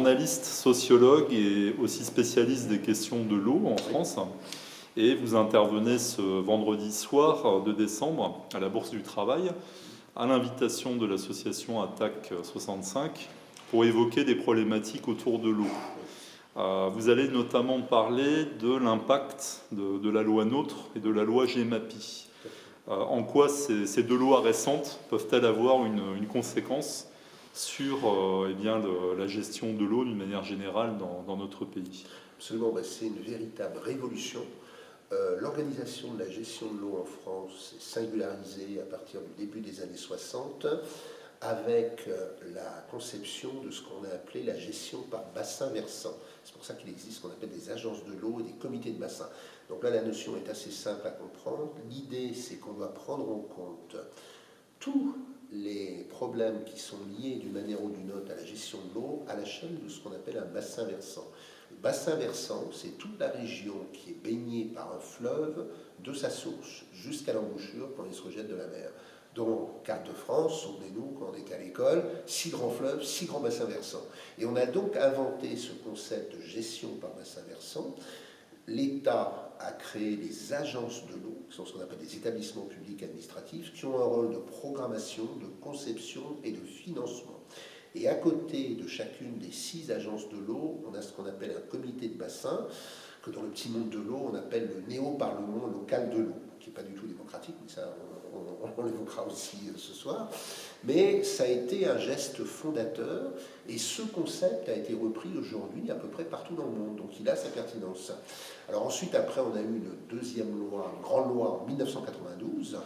Journaliste, sociologue et aussi spécialiste des questions de l'eau en France. Et vous intervenez ce vendredi soir de décembre à la Bourse du Travail à l'invitation de l'association Attaque 65 pour évoquer des problématiques autour de l'eau. Vous allez notamment parler de l'impact de la loi NOTRe et de la loi GEMAPI. En quoi ces deux lois récentes peuvent-elles avoir une conséquence sur la gestion de l'eau d'une manière générale dans notre pays? Absolument, c'est une véritable révolution. L'organisation de la gestion de l'eau en France s'est singularisée à partir du début des années 60 avec la conception de ce qu'on a appelé la gestion par bassin versant. C'est pour ça qu'il existe ce qu'on appelle des agences de l'eau et des comités de bassin. Donc là, la notion est assez simple à comprendre. L'idée, c'est qu'on doit prendre en compte tous les problèmes qui sont liés d'une manière ou d'une autre à la gestion de l'eau à l'échelle de ce qu'on appelle un bassin versant. Le bassin versant, c'est toute la région qui est baignée par un fleuve de sa source jusqu'à l'embouchure quand il se rejette de la mer. Donc, carte de France, souvenez-nous, quand on était à l'école, 6 grands fleuves, 6 grands bassins versants. Et on a donc inventé ce concept de gestion par bassin versant. L'État a créé les agences de l'eau, qui sont ce qu'on appelle des établissements publics administratifs, qui ont un rôle de programmation, de conception et de financement. Et à côté de chacune des 6 agences de l'eau, on a ce qu'on appelle un comité de bassin, que dans le petit monde de l'eau, on appelle le néo-parlement local de l'eau, qui n'est pas du tout démocratique, mais ça, on l'évoquera aussi ce soir. Mais ça a été un geste fondateur, et ce concept a été repris aujourd'hui à peu près partout dans le monde, donc il a sa pertinence. Alors ensuite, après, on a eu une deuxième loi, une grande loi en 1992,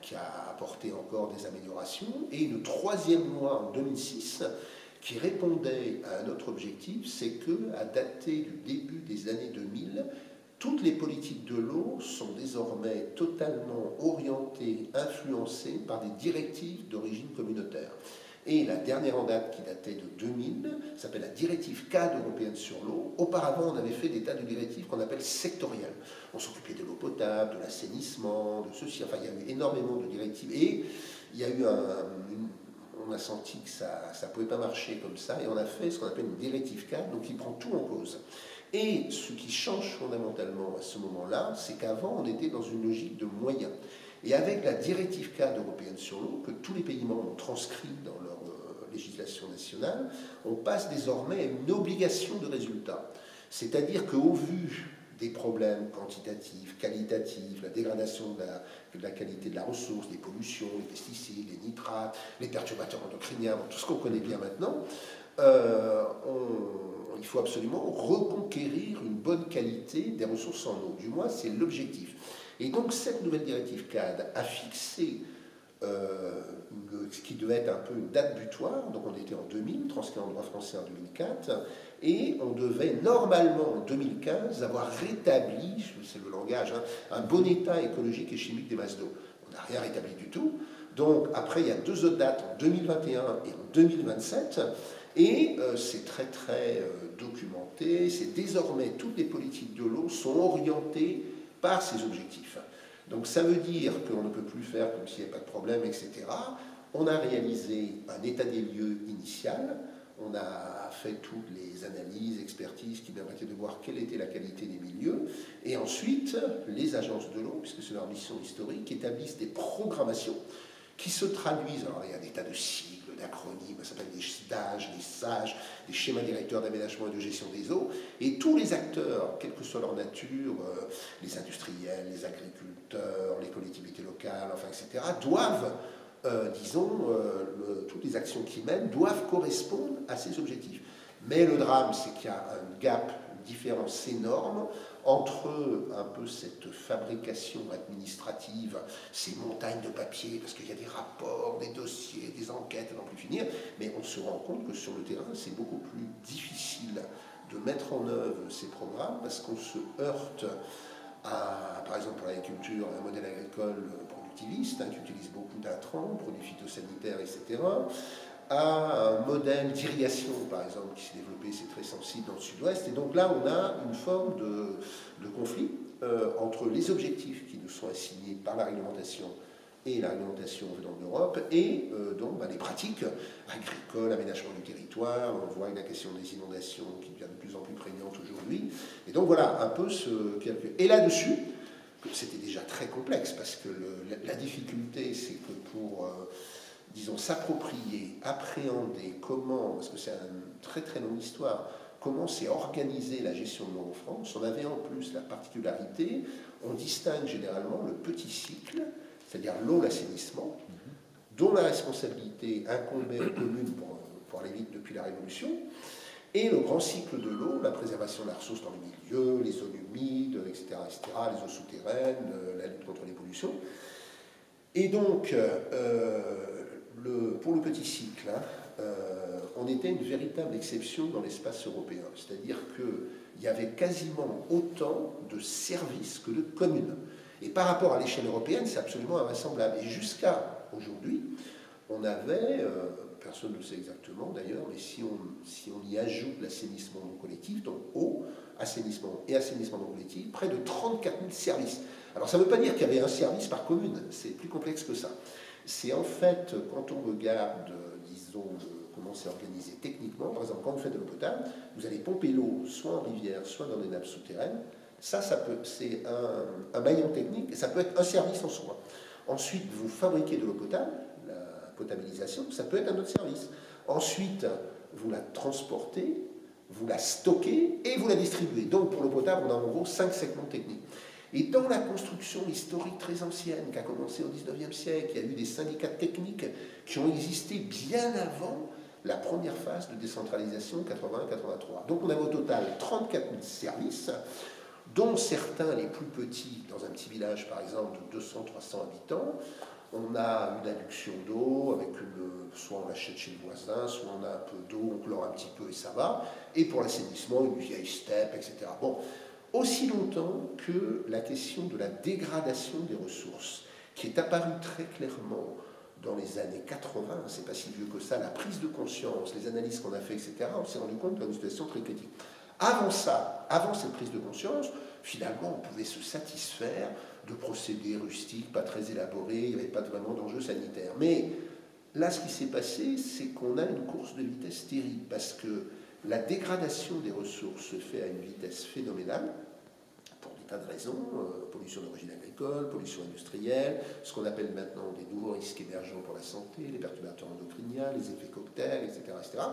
qui a apporté encore des améliorations, et une troisième loi en 2006, qui répondait à un autre objectif, c'est qu'à dater du début des années 2000, toutes les politiques de l'eau sont désormais totalement orientées, influencées par des directives d'origine communautaire. Et la dernière en date, qui datait de 2000, s'appelle la directive cadre européenne sur l'eau. Auparavant, on avait fait des tas de directives qu'on appelle sectorielles. On s'occupait de l'eau potable, de l'assainissement, de ceci. Enfin, il y a eu énormément de directives. Et il y a eu on a senti que ça ne pouvait pas marcher comme ça. Et on a fait ce qu'on appelle une directive cadre, donc qui prend tout en cause. Et ce qui change fondamentalement à ce moment-là, c'est qu'avant, on était dans une logique de moyens. Et avec la directive cadre européenne sur l'eau, que tous les pays membres ont transcrit dans leur législation nationale, on passe désormais à une obligation de résultat. C'est-à-dire qu'au vu des problèmes quantitatifs, qualitatifs, la dégradation de la qualité de la ressource, des pollutions, les pesticides, les nitrates, les perturbateurs endocriniens, tout ce qu'on connaît bien maintenant, il faut absolument reconquérir une bonne qualité des ressources en eau. Du moins, c'est l'objectif. Et donc, cette nouvelle directive cadre a fixé ce qui devait être un peu une date butoir. Donc, on était en 2000, transcrit en droit français en 2004, et on devait normalement en 2015 avoir rétabli, c'est le langage, un bon état écologique et chimique des masses d'eau. On n'a rien rétabli du tout. Donc, après, il y a 2 autres dates, en 2021 et en 2027. Et c'est très très documenté, c'est désormais toutes les politiques de l'eau sont orientées par ces objectifs. Donc ça veut dire qu'on ne peut plus faire comme s'il n'y avait pas de problème, etc. On a réalisé un état des lieux initial, on a fait toutes les analyses, expertises qui permettaient de voir quelle était la qualité des milieux, et ensuite les agences de l'eau, puisque c'est leur mission historique, établissent des programmations qui se traduisent, alors il y a des tas de sigles, d'acronymes, ça s'appelle des SDAGE, des SAGE, des schémas directeurs d'aménagement et de gestion des eaux, et tous les acteurs, quelle que soit leur nature, les industriels, les agriculteurs, les collectivités locales, enfin, etc., doivent, toutes les actions qu'ils mènent doivent correspondre à ces objectifs. Mais le drame, c'est qu'il y a un gap, une différence énorme entre un peu cette fabrication administrative, ces montagnes de papier, parce qu'il y a des rapports, des dossiers, des enquêtes, à n'en plus finir, mais on se rend compte que sur le terrain, c'est beaucoup plus difficile de mettre en œuvre ces programmes, parce qu'on se heurte à, par exemple pour l'agriculture, un modèle agricole productiviste, qui utilise beaucoup d'intrants, produits phytosanitaires, etc., à un modèle d'irrigation, par exemple, qui s'est développé, c'est très sensible dans le sud-ouest. Et donc là, on a une forme de conflit entre les objectifs qui nous sont assignés par la réglementation et la réglementation venant d'Europe, et donc les pratiques agricoles, aménagement du territoire. On voit la question des inondations qui devient de plus en plus prégnante aujourd'hui. Et donc voilà un peu ce calcul. Et là-dessus, c'était déjà très complexe, parce que la difficulté, c'est que pour, disons, s'approprier, appréhender comment, parce que c'est une très très longue histoire, comment s'est organisée la gestion de l'eau en France, on avait en plus la particularité, on distingue généralement le petit cycle, c'est-à-dire l'eau, l'assainissement, dont la responsabilité incombait aux communes pour aller vite depuis la Révolution, et le grand cycle de l'eau, la préservation de la ressource dans les milieux, les zones humides, etc., les eaux souterraines, la lutte contre les pollutions. Et donc, pour le petit cycle, on était une véritable exception dans l'espace européen. C'est-à-dire qu'il y avait quasiment autant de services que de communes. Et par rapport à l'échelle européenne, c'est absolument invraisemblable. Et jusqu'à aujourd'hui, on avait, personne ne sait exactement d'ailleurs, mais si on y ajoute l'assainissement non collectif, donc eau, assainissement et assainissement non collectif, près de 34 000 services. Alors ça ne veut pas dire qu'il y avait un service par commune, c'est plus complexe que ça. C'est en fait, quand on regarde, disons, comment c'est organisé techniquement, par exemple, quand vous faites de l'eau potable, vous allez pomper l'eau soit en rivière, soit dans des nappes souterraines. C'est un maillon technique, et ça peut être un service en soi. Ensuite, vous fabriquez de l'eau potable, la potabilisation, ça peut être un autre service. Ensuite, vous la transportez, vous la stockez et vous la distribuez. Donc, pour l'eau potable, on a en gros 5 segments techniques. Et dans la construction historique très ancienne, qui a commencé au XIXe siècle, il y a eu des syndicats techniques qui ont existé bien avant la première phase de décentralisation 80-83. Donc on avait au total 34 000 services, dont certains les plus petits, dans un petit village par exemple de 200-300 habitants. On a une adduction d'eau, soit on l'achète chez le voisin, soit on a un peu d'eau, on chlore un petit peu et ça va. Et pour l'assainissement, une vieille steppe, etc. Bon, aussi longtemps que la question de la dégradation des ressources, qui est apparue très clairement dans les années 80, c'est pas si vieux que ça, la prise de conscience, les analyses qu'on a fait, etc., on s'est rendu compte d'une situation très critique. Avant ça, avant cette prise de conscience, finalement, on pouvait se satisfaire de procédés rustiques, pas très élaborés, il n'y avait pas vraiment d'enjeux sanitaires. Mais là, ce qui s'est passé, c'est qu'on a une course de vitesse terrible, parce que la dégradation des ressources se fait à une vitesse phénoménale, pour des tas de raisons, pollution d'origine agricole, pollution industrielle, ce qu'on appelle maintenant des nouveaux risques émergents pour la santé, les perturbateurs endocriniens, les effets cocktails, etc. etc.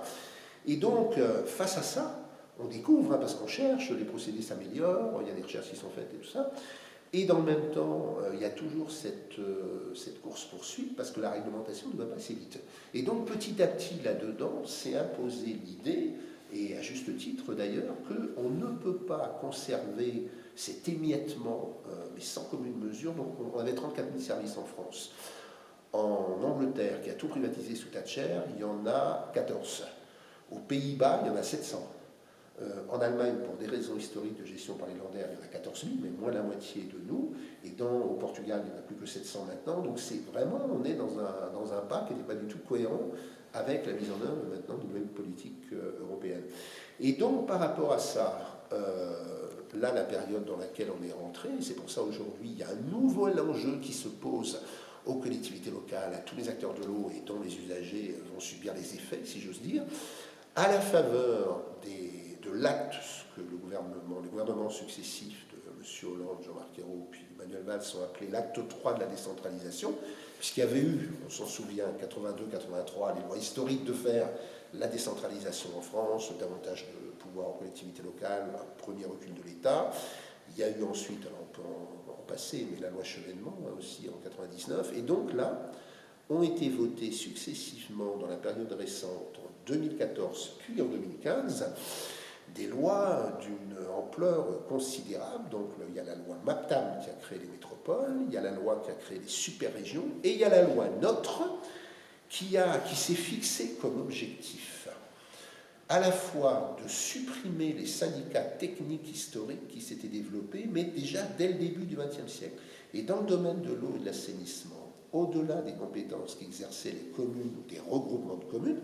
Et donc, face à ça, on découvre, parce qu'on cherche, les procédés s'améliorent, il y a des recherches qui sont faites et tout ça, et dans le même temps, il y a toujours cette course-poursuite, parce que la réglementation ne va pas assez vite. Et donc, petit à petit, là-dedans, s'est imposée l'idée, et à juste titre d'ailleurs, qu'on ne peut pas conserver cet émiettement, mais sans commune mesure. Donc on avait 34 000 services en France. En Angleterre, qui a tout privatisé sous Thatcher, il y en a 14. Aux Pays-Bas, il y en a 700. En Allemagne, pour des raisons historiques de gestion par les Länder, il y en a 14 000, mais moins la moitié de nous. Et au Portugal, il n'y en a plus que 700 maintenant. Donc c'est vraiment, on est dans un pas qui n'est pas du tout cohérent avec la mise en œuvre maintenant de nouvelles politiques européennes. Et donc par rapport à ça, là la période dans laquelle on est rentré, c'est pour ça aujourd'hui il y a un nouvel enjeu qui se pose aux collectivités locales, à tous les acteurs de l'eau et dont les usagers vont subir les effets, si j'ose dire, à la faveur de l'acte que les gouvernements successifs de M. Hollande, Jean-Marc Ayrault, puis Manuel Valls ont appelé l'acte 3 de la décentralisation, puisqu'il y avait eu, on s'en souvient, 82-83, les lois historiques de faire la décentralisation en France, davantage de pouvoir aux collectivités locales, un premier recul de l'État. Il y a eu ensuite, alors on peut en passer, mais la loi Chevènement aussi en 99, et donc là, ont été votés successivement dans la période récente, en 2014 puis en 2015, des lois d'une ampleur considérable. Donc il y a la loi MAPTAM qui a créé les métropoles, il y a la loi qui a créé les super-régions, et il y a la loi NOTRe qui s'est fixée comme objectif à la fois de supprimer les syndicats techniques historiques qui s'étaient développés, mais déjà dès le début du XXe siècle. Et dans le domaine de l'eau et de l'assainissement, au-delà des compétences qu'exerçaient les communes ou des regroupements de communes,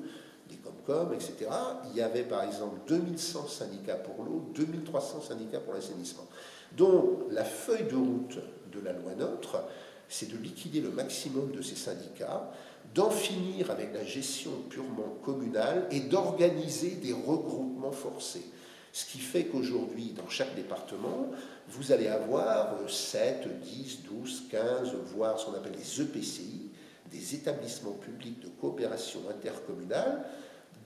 des Comcom, etc., il y avait par exemple 2100 syndicats pour l'eau, 2300 syndicats pour l'assainissement. Donc la feuille de route de la loi NOTRe c'est de liquider le maximum de ces syndicats, d'en finir avec la gestion purement communale et d'organiser des regroupements forcés. Ce qui fait qu'aujourd'hui, dans chaque département, vous allez avoir 7, 10, 12, 15, voire ce qu'on appelle les EPCI, des établissements publics de coopération intercommunale,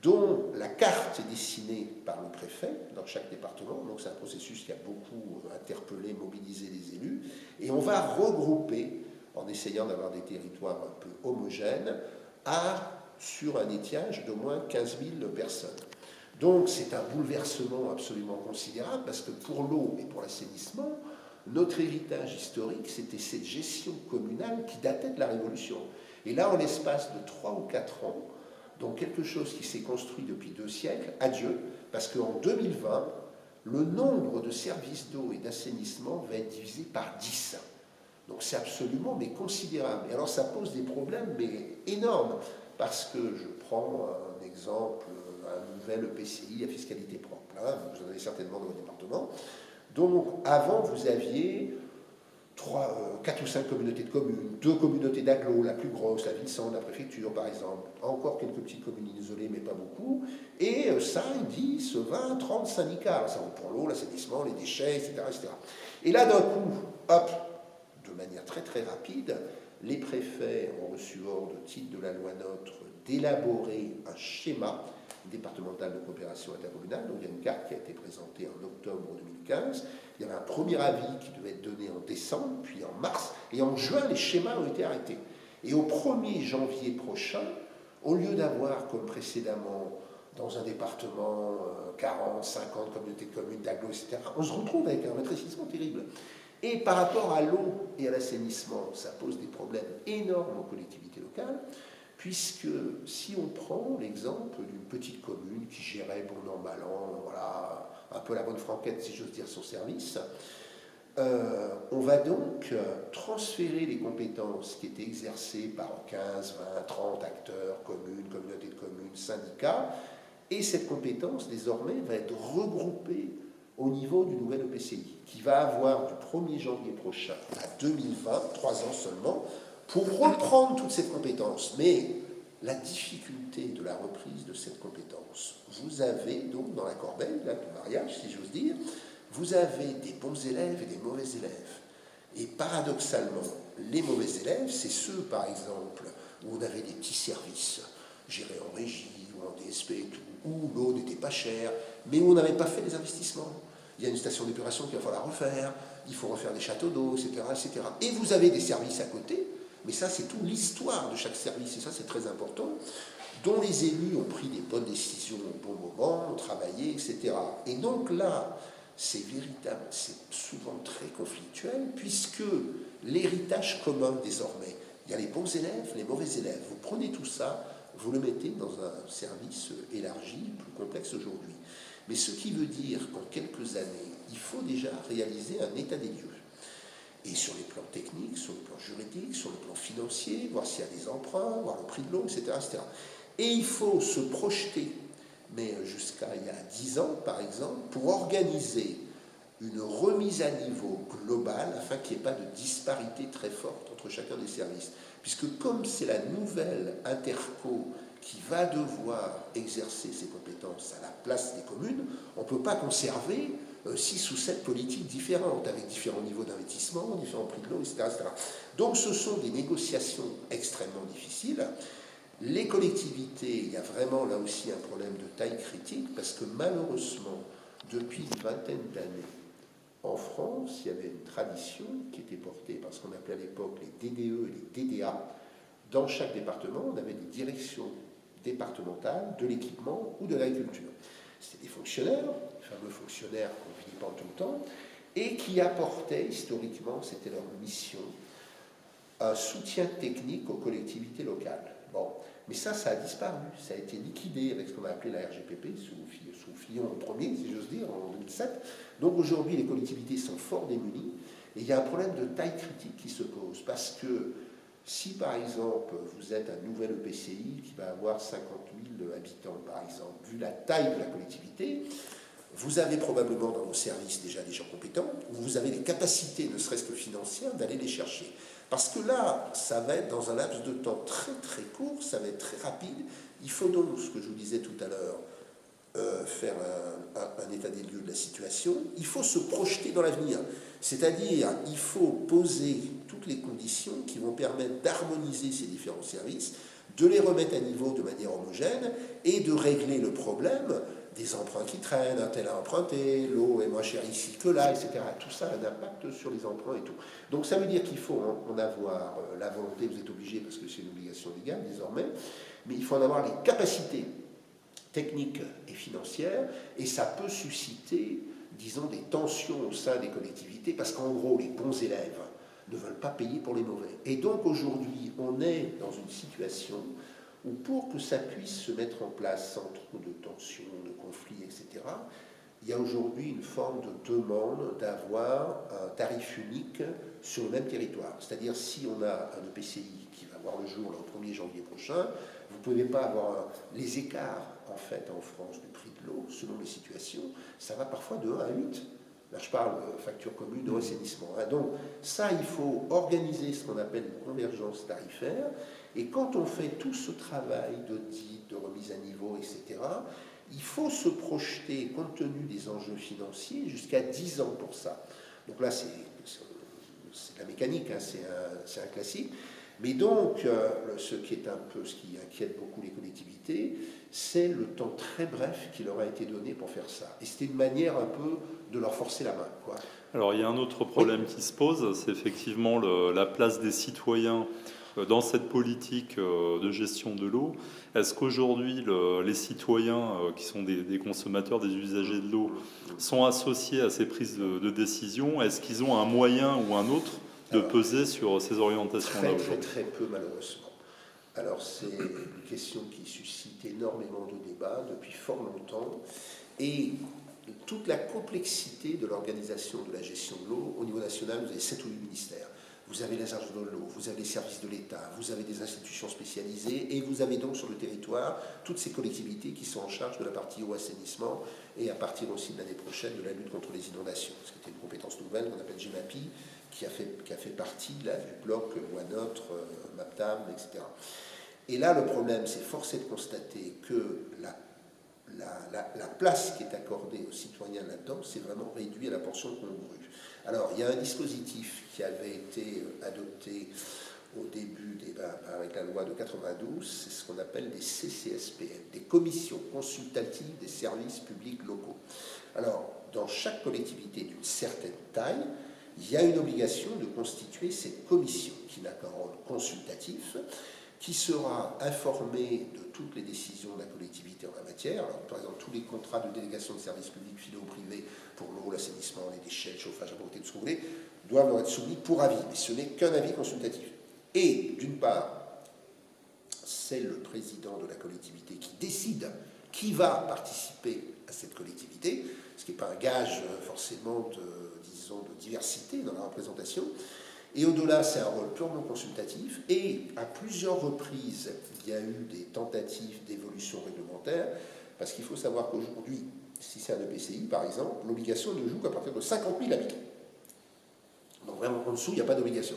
dont la carte est dessinée par le préfet dans chaque département. Donc c'est un processus qui a beaucoup interpellé, mobilisé les élus. Et on va regrouper, en essayant d'avoir des territoires un peu homogènes, sur un étiage d'au moins 15 000 personnes. Donc c'est un bouleversement absolument considérable, parce que pour l'eau et pour l'assainissement, notre héritage historique, c'était cette gestion communale qui datait de la Révolution. Et là, en l'espace de 3 ou 4 ans, donc quelque chose qui s'est construit depuis 2 siècles, adieu, parce qu'en 2020, le nombre de services d'eau et d'assainissement va être divisé par 10. Donc c'est absolument mais considérable. Et alors ça pose des problèmes mais énormes, parce que je prends un exemple, un nouvel EPCI à fiscalité propre. Là, vous en avez certainement dans votre département. Donc avant, vous aviez 4 ou 5 communautés de communes, 2 communautés d'agglos, la plus grosse, la ville-centre, la préfecture par exemple, encore quelques petites communes isolées, mais pas beaucoup, et 5, 10, 20, 30 syndicats. Alors, ça vaut pour l'eau, l'assainissement, les déchets, etc., etc. Et là, d'un coup, hop, de manière très très rapide, les préfets ont reçu ordre, au titre de la loi NOTRe, d'élaborer un schéma départemental de coopération intercommunale. Donc il y a une carte qui a été présentée en octobre 2015. Il y avait un premier avis qui devait être donné en décembre, puis en mars, et en juin, les schémas ont été arrêtés. Et au 1er janvier prochain, au lieu d'avoir, comme précédemment, dans un département, 40, 50 communautés de communes, d'agglos, etc., on se retrouve avec un rétrécissement terrible. Et par rapport à l'eau et à l'assainissement, ça pose des problèmes énormes aux collectivités locales, puisque si on prend l'exemple d'une petite commune qui gérait bon an, mal an, voilà, un peu la bonne franquette, si j'ose dire, son service, on va donc transférer les compétences qui étaient exercées par 15, 20, 30 acteurs, communes, communautés de communes, syndicats, et cette compétence, désormais, va être regroupée au niveau du nouvel EPCI, qui va avoir du 1er janvier prochain à 2020, 3 ans seulement, pour reprendre toute cette compétence. Mais la difficulté de la reprise de cette compétence, vous avez donc dans la corbeille, là, du mariage, si j'ose dire, vous avez des bons élèves et des mauvais élèves. Et paradoxalement, les mauvais élèves, c'est ceux, par exemple, où on avait des petits services gérés en régie ou en DSP et tout, où l'eau n'était pas chère, mais où on n'avait pas fait les investissements. Il y a une station d'épuration qu'il va falloir refaire, il faut refaire des châteaux d'eau, etc., etc. Et vous avez des services à côté, mais ça, c'est toute l'histoire de chaque service, et ça, c'est très important, dont les élus ont pris des bonnes décisions au bon moment, ont travaillé, etc. Et donc là, c'est véritable, c'est souvent très conflictuel, puisque l'héritage commun, désormais, il y a les bons élèves, les mauvais élèves. Vous prenez tout ça, vous le mettez dans un service élargi, plus complexe aujourd'hui. Mais ce qui veut dire qu'en quelques années, il faut déjà réaliser un état des lieux. Et sur les plans techniques, sur le plan juridique, sur le plan financier, voir s'il y a des emprunts, voir le prix de l'eau, etc., etc. Et il faut se projeter, mais jusqu'à il y a 10 ans, par exemple, pour organiser une remise à niveau globale afin qu'il n'y ait pas de disparité très forte entre chacun des services. Puisque comme c'est la nouvelle interco qui va devoir exercer ses compétences à la place des communes, on ne peut pas conserver 6 ou 7 politiques différentes, avec différents niveaux d'investissement, différents prix de l'eau, etc., etc. Donc ce sont des négociations extrêmement difficiles. Les collectivités, il y a vraiment là aussi un problème de taille critique, parce que malheureusement, depuis une vingtaine d'années, en France, il y avait une tradition qui était portée par ce qu'on appelait à l'époque les DDE et les DDA. Dans chaque département, on avait des directions départementales de l'équipement ou de l'agriculture. C'était des fonctionnaires, les fameux fonctionnaires qu'on finit pas tout le temps, et qui apportaient, historiquement, c'était leur mission, un soutien technique aux collectivités locales. Bon, mais ça a disparu, ça a été liquidé avec ce qu'on a appelé la RGPP, sous Fillon premier, si j'ose dire, en 2007. Donc aujourd'hui, les collectivités sont fort démunies, et il y a un problème de taille critique qui se pose, parce que si par exemple vous êtes un nouvel EPCI qui va avoir 50 000 habitants, par exemple, vu la taille de la collectivité, vous avez probablement dans vos services déjà des gens compétents, vous avez les capacités, ne serait-ce que financières, d'aller les chercher. Parce que là, ça va être dans un laps de temps très très court, ça va être très rapide. Il faut donc, ce que je vous disais tout à l'heure, faire un état des lieux de la situation. Il faut se projeter dans l'avenir. C'est-à-dire, il faut poser toutes les conditions qui vont permettre d'harmoniser ces différents services, de les remettre à niveau de manière homogène et de régler le problème des emprunts qui traînent, un tel a emprunté, l'eau est moins chère ici que là, etc. Tout ça a un impact sur les emprunts et tout. Donc ça veut dire qu'il faut en avoir la volonté, vous êtes obligé parce que c'est une obligation légale désormais, mais il faut en avoir les capacités techniques et financières, et ça peut susciter, disons, des tensions au sein des collectivités, parce qu'en gros, les bons élèves ne veulent pas payer pour les mauvais. Et donc aujourd'hui, on est dans une situation où pour que ça puisse se mettre en place sans trop de tensions, de conflits, etc., il y a aujourd'hui une forme de demande d'avoir un tarif unique sur le même territoire. C'est-à-dire si on a un EPCI qui va voir le jour là, au 1er janvier prochain, vous ne pouvez pas avoir les écarts en fait en France du prix de l'eau selon les situations, ça va parfois de 1 à 8. Là, je parle de facture commune de assainissement. Donc, ça, il faut organiser ce qu'on appelle une convergence tarifaire. Et quand on fait tout ce travail d'audit, de remise à niveau, etc., il faut se projeter, compte tenu des enjeux financiers, jusqu'à 10 ans pour ça. Donc là, c'est de la mécanique, hein, c'est un classique. Mais donc, ce qui inquiète beaucoup les collectivités, c'est le temps très bref qui leur a été donné pour faire ça. Et c'était une manière un peu de leur forcer la main, quoi. Alors il y a un autre problème qui se pose, c'est effectivement la place des citoyens dans cette politique de gestion de l'eau. Est-ce qu'aujourd'hui les citoyens qui sont des consommateurs, des usagers de l'eau, sont associés à ces prises de décision? Est-ce qu'ils ont un moyen ou un autre de peser sur ces orientations-là aujourd'hui? Très peu, malheureusement. Alors, c'est une question qui suscite énormément de débats depuis fort longtemps. Et toute la complexité de l'organisation de la gestion de l'eau, au niveau national, vous avez 7 ou 8 ministères. Vous avez les agences de l'eau, vous avez les services de l'État, vous avez des institutions spécialisées, et vous avez donc sur le territoire toutes ces collectivités qui sont en charge de la partie eau assainissement, et à partir aussi de l'année prochaine de la lutte contre les inondations. C'était une compétence nouvelle qu'on appelle GEMAPI, qui a fait partie là, du bloc Loi NOTRe, MAPTAM, etc. Et là, le problème, c'est forcé de constater que la place qui est accordée aux citoyens là-dedans, c'est vraiment réduit à la portion congrue. Alors, il y a un dispositif qui avait été adopté au début avec la loi de 92, c'est ce qu'on appelle des CCSPN, des commissions consultatives des services publics locaux. Alors, dans chaque collectivité d'une certaine taille, il y a une obligation de constituer cette commission qui n'a qu'un rôle consultatif, qui sera informée de toutes les décisions de la collectivité en la matière. Alors, par exemple, tous les contrats de délégation de services publics filés au privé pour l'eau, l'assainissement, les déchets, le chauffage, la propreté, tout ce que vous voulez, doivent leur être soumis pour avis. Mais ce n'est qu'un avis consultatif. Et, d'une part, c'est le président de la collectivité qui décide qui va participer à cette collectivité, ce qui n'est pas un gage forcément de diversité dans la représentation. Et au-delà, c'est un rôle purement consultatif. Et à plusieurs reprises, il y a eu des tentatives d'évolution réglementaire, parce qu'il faut savoir qu'aujourd'hui, si c'est un EPCI, par exemple, l'obligation ne joue qu'à partir de 50 000 habitants. Donc vraiment, en dessous, il n'y a pas d'obligation.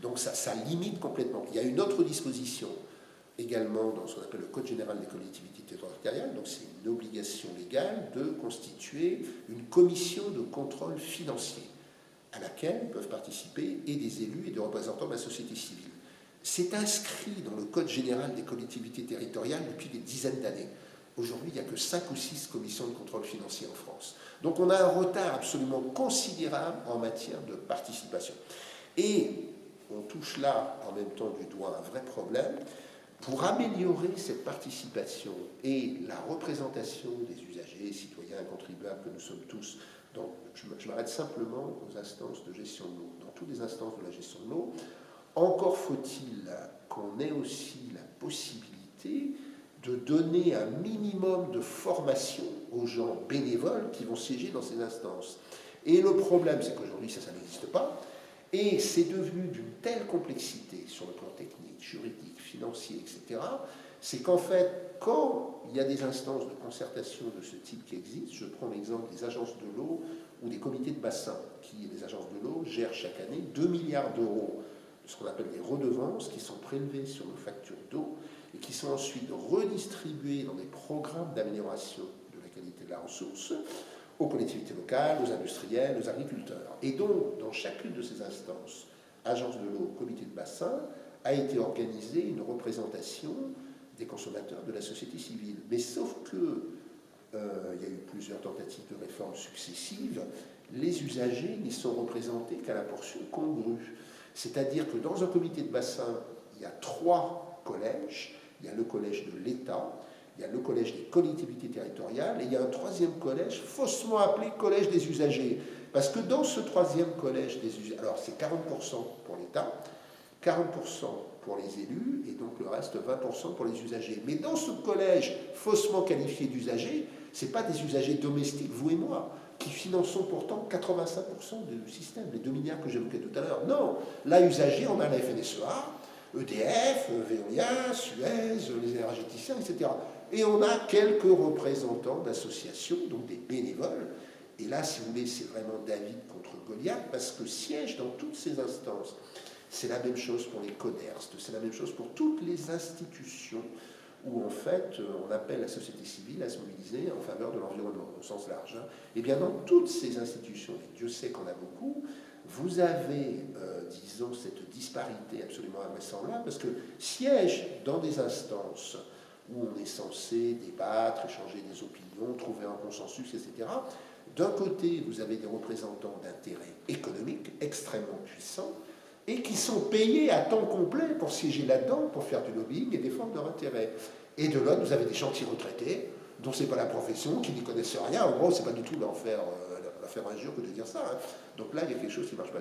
Donc ça limite complètement. Il y a une autre disposition également dans ce qu'on appelle le Code général des collectivités territoriales, donc c'est une obligation légale de constituer une commission de contrôle financier à laquelle peuvent participer et des élus et des représentants de la société civile. C'est inscrit dans le Code général des collectivités territoriales depuis des dizaines d'années. Aujourd'hui, il n'y a que 5 ou 6 commissions de contrôle financier en France. Donc on a un retard absolument considérable en matière de participation. Et on touche là, en même temps du doigt, un vrai problème. Pour améliorer cette participation et la représentation des usagers, citoyens, contribuables que nous sommes tous, donc je m'arrête simplement aux instances de gestion de l'eau. Dans toutes les instances de la gestion de l'eau, encore faut-il qu'on ait aussi la possibilité de donner un minimum de formation aux gens bénévoles qui vont siéger dans ces instances. Et le problème, c'est qu'aujourd'hui, ça n'existe pas. Et c'est devenu d'une telle complexité sur le plan technique, juridique, financier, etc., c'est qu'en fait, quand il y a des instances de concertation de ce type qui existent, je prends l'exemple des agences de l'eau ou des comités de bassin, les agences de l'eau gèrent chaque année 2 milliards d'euros de ce qu'on appelle des redevances qui sont prélevées sur nos factures d'eau et qui sont ensuite redistribuées dans des programmes d'amélioration de la qualité de la ressource aux collectivités locales, aux industriels, aux agriculteurs. Et donc, dans chacune de ces instances, agences de l'eau, comité de bassin, a été organisée une représentation des consommateurs de la société civile. Mais sauf que il y a eu plusieurs tentatives de réforme successives, les usagers n'y sont représentés qu'à la portion congrue. C'est-à-dire que dans un comité de bassin, il y a 3 collèges. Il y a le collège de l'État, il y a le collège des collectivités territoriales, et il y a un 3e collège, faussement appelé collège des usagers. Parce que dans ce 3e collège des usagers, alors c'est 40% pour l'État, 40% pour les élus, et donc le reste 20% pour les usagers. Mais dans ce collège faussement qualifié d'usagers, ce n'est pas des usagers domestiques, vous et moi, qui finançons pourtant 85% du système, les 2 milliards que j'évoquais tout à l'heure. Non, là, usagers, on a la FNSEA, EDF, Veolia, Suez, les énergéticiens, etc. Et on a quelques représentants d'associations, donc des bénévoles. Et là, si vous voulez, c'est vraiment David contre Goliath, parce que siège dans toutes ces instances. C'est la même chose pour les CODERST, c'est la même chose pour toutes les institutions où, en fait, on appelle la société civile à se mobiliser en faveur de l'environnement, au sens large. Et bien, dans toutes ces institutions, et Dieu sait qu'on a beaucoup, vous avez, disons, cette disparité absolument invraisemblable, parce que siège dans des instances où on est censé débattre, échanger des opinions, trouver un consensus, etc. D'un côté, vous avez des représentants d'intérêts économiques extrêmement puissants, et qui sont payés à temps complet pour siéger là-dedans, pour faire du lobbying et défendre leurs intérêts. Et de l'autre, vous avez des gentils retraités, dont c'est pas la profession, qui n'y connaissent rien. En gros, c'est pas du tout leur faire injure que de dire ça. Hein. Donc là, il y a quelque chose qui marche pas.